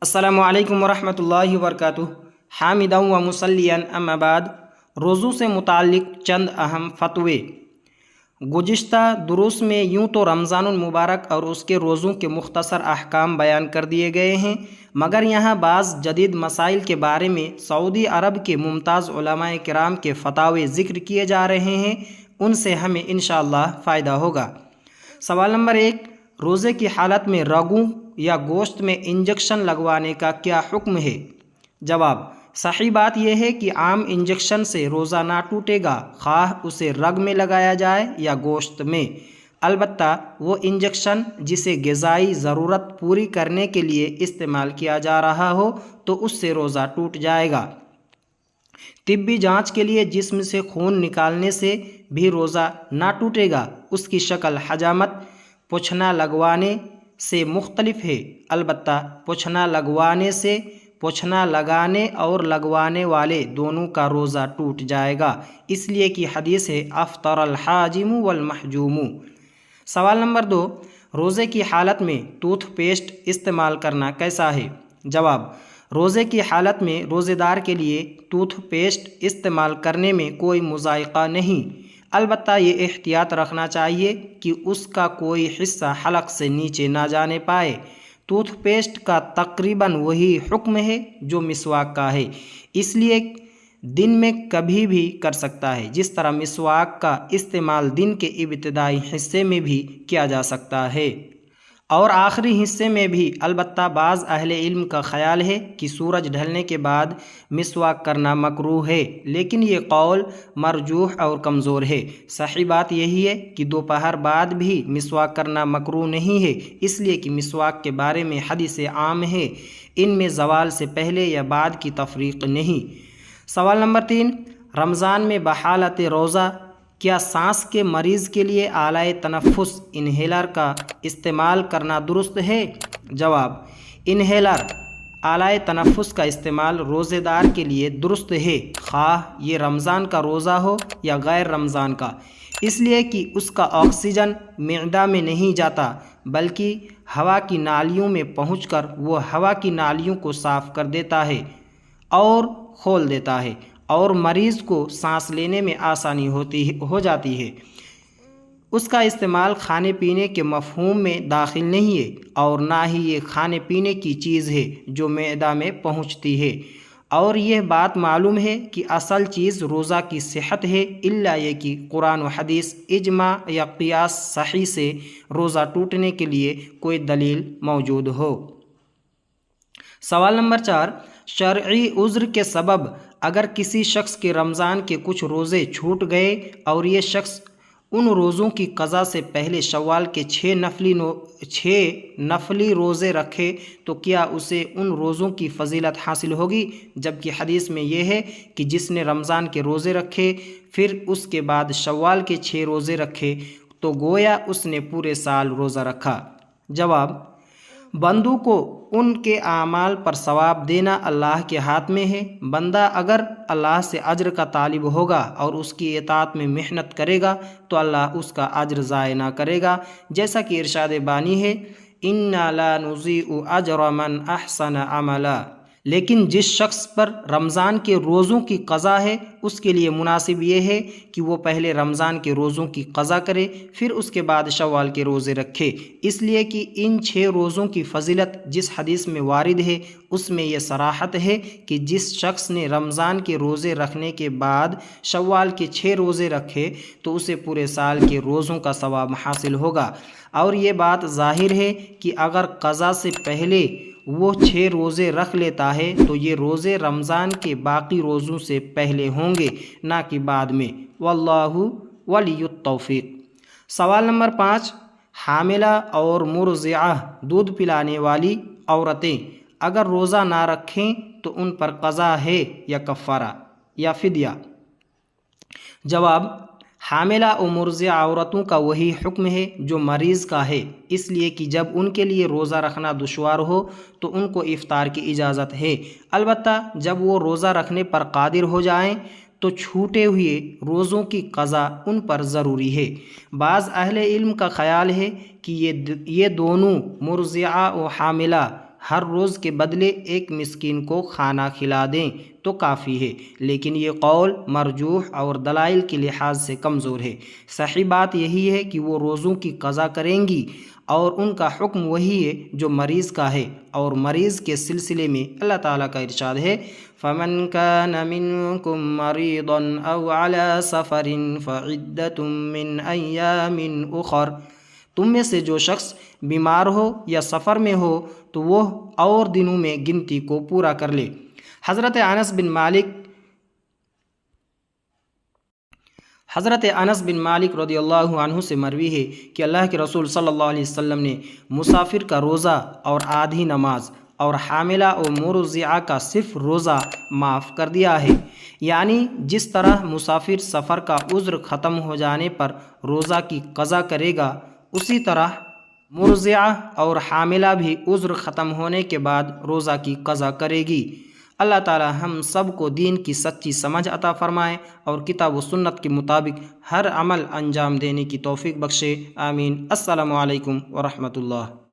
अस्सलामु अलैकुम वरहमतुल्लाहि वबरकातुहू। हामिदन व मुसल्लियन अम्मा बाद। रोज़ों से मुताल्लिक़ चंद अहम फ़तवे। गुज़िश्ता दुरूस में यूँ तो रमज़ानुल मुबारक और उसके रोज़ों के मुख्तसर अहकाम बयान कर दिए गए हैं, मगर यहाँ बाज़ जदीद मसाइल के बारे में सऊदी अरब के मुमताज़ उलमाए किराम के फ़तावे ज़िक्र किए जा रहे हैं, उनसे हमें इंशाअल्लाह फ़ायदा होगा। सवाल नंबर 1, रोज़े की हालत में रगों या गोश्त में इंजेक्शन लगवाने का क्या हुक्म है? जवाब, सही बात यह है कि आम इंजेक्शन से रोज़ा ना टूटेगा, खाह उसे रग में लगाया जाए या गोश्त में। अलबत्ता वो इंजेक्शन जिसे ग़िज़ाई ज़रूरत पूरी करने के लिए इस्तेमाल किया जा रहा हो तो उससे रोज़ा टूट जाएगा। तिब्बी जांच के लिए जिस्म से खून निकालने से भी रोज़ा ना टूटेगा। उसकी शक्ल हजामत पोछना लगवाने से मुख्तलिफ है। अलबत्ता पोछना लगाने और लगवाने वाले दोनों का रोज़ा टूट जाएगा, इसलिए कि हदीस है अफ़तरल हाजिमु वल महजूमु। सवाल नंबर 2, रोज़े की हालत में टूथपेस्ट इस्तेमाल करना कैसा है? जवाब, रोज़े की हालत में रोज़ेदार के लिए टूथपेस्ट इस्तेमाल करने में कोई मुज़ायक़ा नहीं। अलबत्ता ये एहतियात रखना चाहिए कि उसका कोई हिस्सा हलक से नीचे ना जाने पाए। टूथपेस्ट का तकरीबन वही हुक्म है जो मिसवाक का है, इसलिए दिन में कभी भी कर सकता है, जिस तरह मिसवाक का इस्तेमाल दिन के इब्तिदाई हिस्से में भी किया जा सकता है और आखिरी हिस्से में भी। अलबत्ता बाज़ अहले इल्म का ख़याल है कि सूरज ढलने के बाद मिसवाक करना मकरूह है, लेकिन ये कौल मरजूह और कमज़ोर है। सही बात यही है कि दोपहर बाद भी मिसवाक करना मकरूह नहीं है, इसलिए कि मिसवाक के बारे में हदीस आम है, इनमें ज़वाल से पहले या बाद की तफरीक नहीं। सवाल नंबर 3, रमज़ान में बहालत रोज़ा क्या सांस के मरीज़ के लिए आलाए तनफ़ुस इन्हेलर का इस्तेमाल करना दुरुस्त है? जवाब, इन्हेलर आलाए तनफ़ुस का इस्तेमाल रोज़ेदार के लिए दुरुस्त है, खाह ये रमज़ान का रोज़ा हो या गैर रमज़ान का, इसलिए कि उसका ऑक्सीजन मैदा में नहीं जाता बल्कि हवा की नालियों में पहुंचकर वो हवा की नालियों को साफ़ कर देता है और खोल देता है और मरीज़ को सांस लेने में आसानी हो जाती है। उसका इस्तेमाल खाने पीने के मफ़हूम में दाखिल नहीं है और ना ही ये खाने पीने की चीज़ है जो मैदा में पहुंचती है। और यह बात मालूम है कि असल चीज़ रोज़ा की सेहत है, इल्ला ये कि कुरान व हदीस इजमा या क़ियास सही से रोज़ा टूटने के लिए कोई दलील मौजूद हो। सवाल नंबर 4, शरई उज़्र के सबब अगर किसी शख्स के रमज़ान के कुछ रोज़े छूट गए और ये शख्स उन रोज़ों की क़ज़ा से पहले शव्वाल के 6 नफली रोज़े रखे तो क्या उसे उन रोज़ों की फ़जीलत हासिल होगी? जबकि हदीस में यह है कि जिसने रमज़ान के रोज़े रखे फिर उसके बाद शव्वाल के 6 रोज़े रखे तो गोया उसने पूरे साल रोज़ा रखा। जवाब, बंदों को उनके आमाल पर सवाब देना अल्लाह के हाथ में है। बंदा अगर अल्लाह से अज्र का तालिब होगा और उसकी इताअत में मेहनत करेगा तो अल्लाह उसका अज्र ज़ाय ना करेगा, जैसा कि इरशाद बानी है इन्ना ला नुज़ीउ अज्र मन अहसन अमला। लेकिन जिस शख्स पर रमज़ान के रोज़ों की क़ज़ा है उसके लिए मुनासिब ये है कि वो पहले रमज़ान के रोज़ों की क़ज़ा करे फिर उसके बाद शव्वाल के रोज़े रखे, इसलिए कि इन 6 रोज़ों की फ़जीलत जिस हदीस में वारिद है उसमें यह सराहत है कि जिस शख्स ने रमज़ान के रोज़े रखने के बाद शव्वाल के 6 रोज़े रखे तो उसे पूरे साल के रोज़ों का सवाब हासिल होगा। और ये बात ज़ाहिर है कि अगर क़ज़ा से पहले वो 6 रोज़े रख लेता है तो ये रोज़े रमज़ान के बाकी रोज़ों से पहले होंगे, ना कि बाद में। वल्लाहु वलियुत तौफ़ीक़। सवाल नंबर 5, हामिला और मुर्ज़िआ दूध पिलाने वाली औरतें अगर रोज़ा ना रखें तो उन पर क़ज़ा है या कफ़ारा या फ़िदिया? जवाब, हामिला और मुर्ज़िआ औरतों का वही हुक्म है जो मरीज़ का है, इसलिए कि जब उनके लिए रोज़ा रखना दुश्वार हो तो उनको इफ़्तार की इजाज़त है। अलबत्ता जब वो रोज़ा रखने पर कादिर हो जाएं तो छूटे हुए रोज़ों की क़ज़ा उन पर ज़रूरी है। बाज़ अहले इल्म का ख़याल है कि ये दोनों मुर्ज़िआ और हामिला ہر روز کے بدلے ایک مسکین کو کھانا کھلا دیں تو کافی ہے، لیکن یہ قول مرجوح اور دلائل کے لحاظ سے کمزور ہے۔ صحیح بات یہی ہے کہ وہ روزوں کی قضا کریں گی اور ان کا حکم وہی ہے جو مریض کا ہے، اور مریض کے سلسلے میں اللہ تعالیٰ کا ارشاد ہے فَمَنْ كَانَ مِنْكُمْ مَرِيضًا أَوْ عَلَى سَفَرٍ فَعِدَّةٌ مِّنْ أَيَّامٍ أُخَرَ، تم میں سے جو شخص بیمار ہو یا سفر میں ہو تو وہ اور دنوں میں گنتی کو پورا کر لے۔ حضرت انس بن مالک رضی اللہ عنہ سے مروی ہے کہ اللہ کے رسول صلی اللہ علیہ وسلم نے مسافر کا روزہ اور آدھی نماز اور حاملہ و مرضعہ کا صرف روزہ معاف کر دیا ہے، یعنی جس طرح مسافر سفر کا عذر ختم ہو جانے پر روزہ کی قضا کرے گا، اسی طرح مرضعہ اور حاملہ بھی عذر ختم ہونے کے بعد روزہ کی قضا کرے گی۔ اللہ تعالی ہم سب کو دین کی سچی سمجھ عطا فرمائے اور کتاب و سنت کے مطابق ہر عمل انجام دینے کی توفیق بخشے، آمین۔ السلام علیکم ورحمۃ اللہ۔